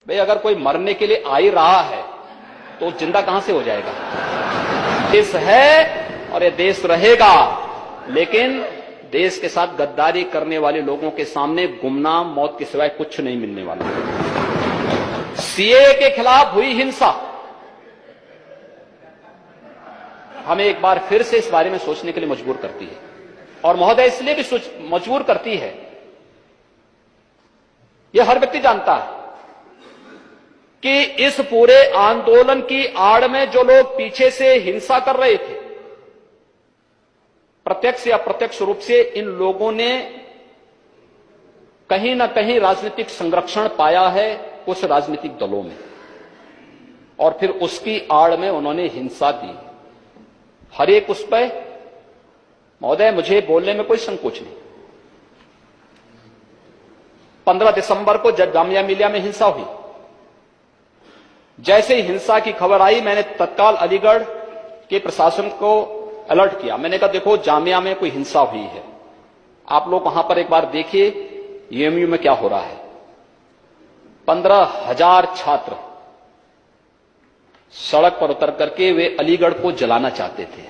भाई अगर कोई मरने के लिए आ ही रहा है तो जिंदा कहां से हो जाएगा। देश है और ये देश रहेगा, लेकिन देश के साथ गद्दारी करने वाले लोगों के सामने गुमनाम मौत के सिवाय कुछ नहीं मिलने वाला। सीएए के खिलाफ हुई हिंसा हमें एक बार फिर से इस बारे में सोचने के लिए मजबूर करती है, और महोदय इसलिए भी मजबूर करती है, यह हर व्यक्ति जानता है कि इस पूरे आंदोलन की आड़ में जो लोग पीछे से हिंसा कर रहे थे, प्रत्यक्ष या अप्रत्यक्ष रूप से इन लोगों ने कहीं ना कहीं राजनीतिक संरक्षण पाया है उस राजनीतिक दलों में, और फिर उसकी आड़ में उन्होंने हिंसा दी। हर एक उस पर महोदय मुझे बोलने में कोई संकोच नहीं। 15 दिसंबर को जब जामिया मिलिया में हिंसा हुई, जैसे ही हिंसा की खबर आई मैंने तत्काल अलीगढ़ के प्रशासन को अलर्ट किया। मैंने कहा देखो जामिया में कोई हिंसा हुई है, आप लोग वहां पर एक बार देखिए यूएमयू में क्या हो रहा है। 15,000 छात्र सड़क पर उतर करके वे अलीगढ़ को जलाना चाहते थे।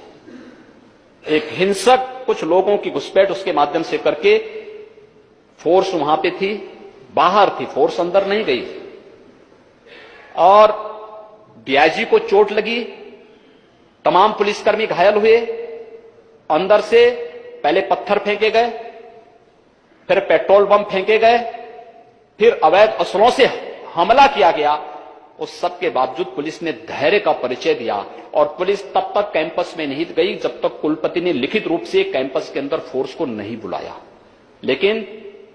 एक हिंसक कुछ लोगों की घुसपैठ उसके माध्यम से करके फोर्स वहां पे थी, बाहर थी, फोर्स अंदर नहीं गई, और डीआईजी को चोट लगी, तमाम पुलिसकर्मी घायल हुए। अंदर से पहले पत्थर फेंके गए, फिर पेट्रोल बम फेंके गए, फिर अवैध असलों से हमला किया गया। उस सब के बावजूद पुलिस ने धैर्य का परिचय दिया, और पुलिस तब तक कैंपस में नहीं गई जब तक कुलपति ने लिखित रूप से कैंपस के अंदर फोर्स को नहीं बुलाया। लेकिन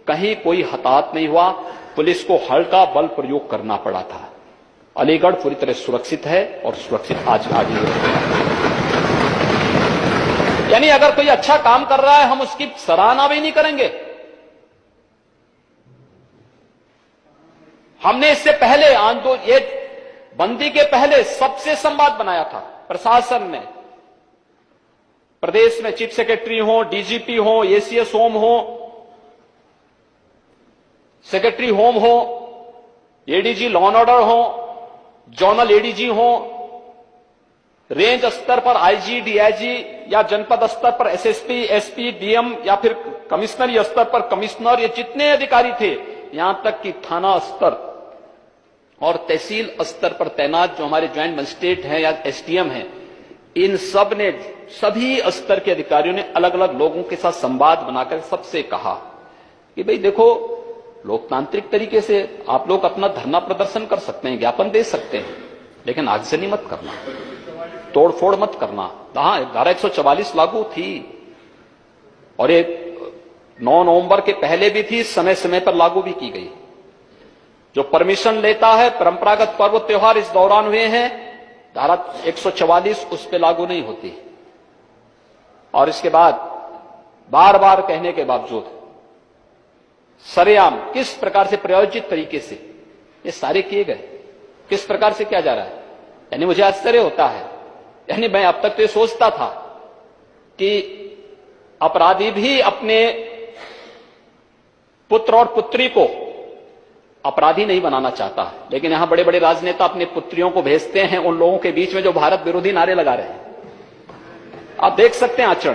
कहीं कोई हताहत नहीं हुआ, पुलिस को हल्का बल प्रयोग करना पड़ा था। अलीगढ़ पूरी तरह सुरक्षित है और सुरक्षित आज आगे रहेगा। यानी अगर कोई अच्छा काम कर रहा है हम उसकी सराहना भी नहीं करेंगे। हमने इससे पहले ये बंदी के पहले सबसे संवाद बनाया था। प्रशासन ने प्रदेश में चीफ सेक्रेटरी हो, डीजीपी हो, एसीएस होम हो, सेक्रेटरी होम हो, एडीजी लॉ एंड ऑर्डर हो, जोनल एडीजी हो, रेंज स्तर पर आईजी, डीआईजी, या जनपद स्तर पर एसएसपी, एसपी, डीएम, या फिर कमिश्नरी स्तर पर कमिश्नर, ये जितने अधिकारी थे, यहां तक कि थाना स्तर और तहसील स्तर पर तैनात जो हमारे ज्वाइंट मजिस्ट्रेट हैं या एसडीएम हैं, इन सब ने, सभी स्तर के अधिकारियों ने अलग अलग लोगों के साथ संवाद बनाकर सबसे कहा कि भाई देखो, लोकतांत्रिक तरीके से आप लोग अपना धरना प्रदर्शन कर सकते हैं, ज्ञापन दे सकते हैं, लेकिन आगजनी मत करना, तोड़फोड़ मत करना। धारा 144 लागू थी, और ये 9 नवंबर के पहले भी थी, समय समय पर लागू भी की गई। जो परमिशन लेता है, परंपरागत पर्व त्योहार इस दौरान हुए हैं, धारा 144 उस पर लागू नहीं होती। और इसके बाद बार बार कहने के बावजूद सरेआम किस प्रकार से प्रायोजित तरीके से ये सारे किए गए, किस प्रकार से किया जा रहा है, यानी मुझे आश्चर्य होता है। यानी मैं अब तक तो ये सोचता था कि अपराधी भी अपने पुत्र और पुत्री को अपराधी नहीं बनाना चाहता, लेकिन यहां बड़े बड़े राजनेता अपने पुत्रियों को भेजते हैं उन लोगों के बीच में जो भारत विरोधी नारे लगा रहे हैं। आप देख सकते हैं आचरण,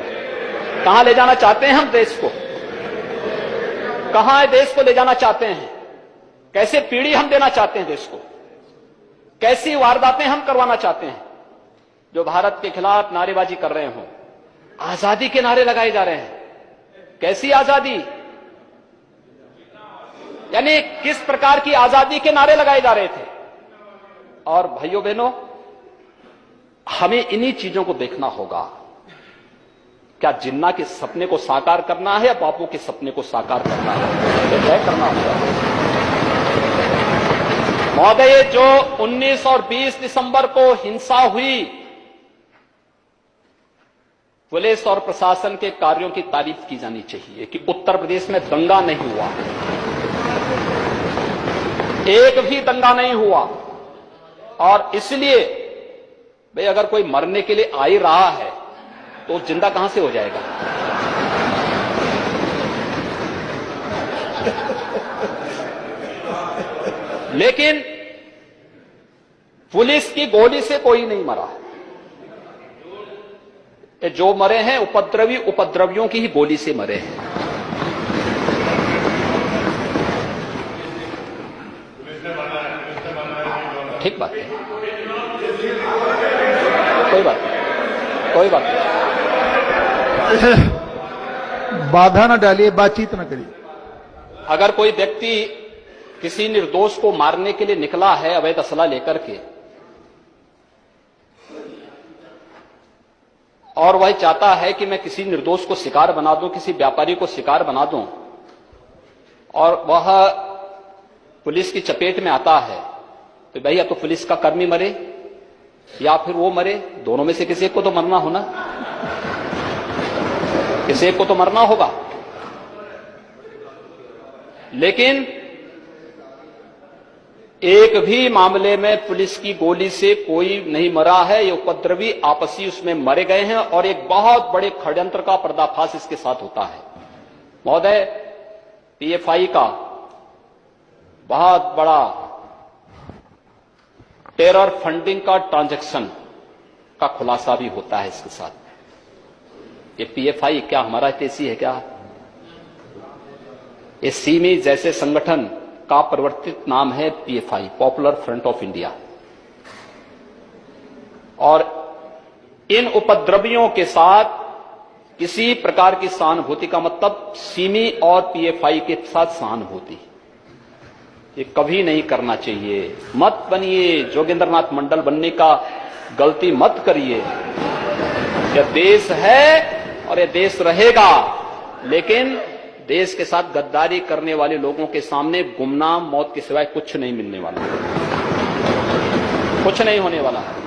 कहां ले जाना चाहते हैं हम देश को, कहां देश को ले जाना चाहते हैं, कैसे पीढ़ी हम देना चाहते हैं देश को, कैसी वारदातें हम करवाना चाहते हैं। जो भारत के खिलाफ नारेबाजी कर रहे हों, आजादी के नारे लगाए जा रहे हैं, कैसी आजादी, यानी किस प्रकार की आजादी के नारे लगाए जा रहे थे। और भाइयों बहनों, हमें इन्हीं चीजों को देखना होगा। क्या जिन्ना के सपने को साकार करना है या बापू के सपने को साकार करना है, ये तय करना होगा। महोदय, जो 19 और 20 दिसंबर को हिंसा हुई, पुलिस और प्रशासन के कार्यों की तारीफ की जानी चाहिए कि उत्तर प्रदेश में दंगा नहीं हुआ, एक भी दंगा नहीं हुआ। और इसलिए भाई अगर कोई मरने के लिए आ ही रहा है तो जिंदा कहां से हो जाएगा। लेकिन पुलिस की गोली से कोई नहीं मरा। ये जो मरे हैं उपद्रवी उपद्रवियों की ही गोली से मरे हैं। ठीक बात है, कोई बात नहीं, कोई बात नहीं। बाधा न डालिए, बातचीत न करिए। अगर कोई व्यक्ति किसी निर्दोष को मारने के लिए निकला है अवैध असला लेकर के, और वह चाहता है कि मैं किसी निर्दोष को शिकार बना दूं, किसी व्यापारी को शिकार बना दूं, और वह पुलिस की चपेट में आता है, तो भैया तो पुलिस का कर्मी मरे या फिर वो मरे, दोनों में से किसी एक को तो मरना होना, किसी एक को तो मरना होगा। लेकिन एक भी मामले में पुलिस की गोली से कोई नहीं मरा है। ये उपद्रवी आपसी उसमें मरे गए हैं और एक बहुत बड़े षड्यंत्र का पर्दाफाश इसके साथ होता है। महोदय, पीएफआई का बहुत बड़ा टेरर फंडिंग का ट्रांजैक्शन का खुलासा भी होता है इसके साथ। ये पीएफआई क्या हमारा तेसी है क्या? ये सीमी जैसे संगठन का परिवर्तित नाम है PFI, popular front of India. और इन उपद्रवियों के साथ किसी प्रकार की सहानुभूति का मतलब सीमी और पीएफआई के साथ सहानुभूति ये कभी नहीं करना चाहिए। मत बनिए जोगेंद्रनाथ मंडल बनने का गलती मत करिए। यह देश है और यह देश रहेगा, लेकिन देश के साथ गद्दारी करने वाले लोगों के सामने गुमनाम मौत के सिवाय कुछ नहीं मिलने वाला, कुछ नहीं होने वाला है।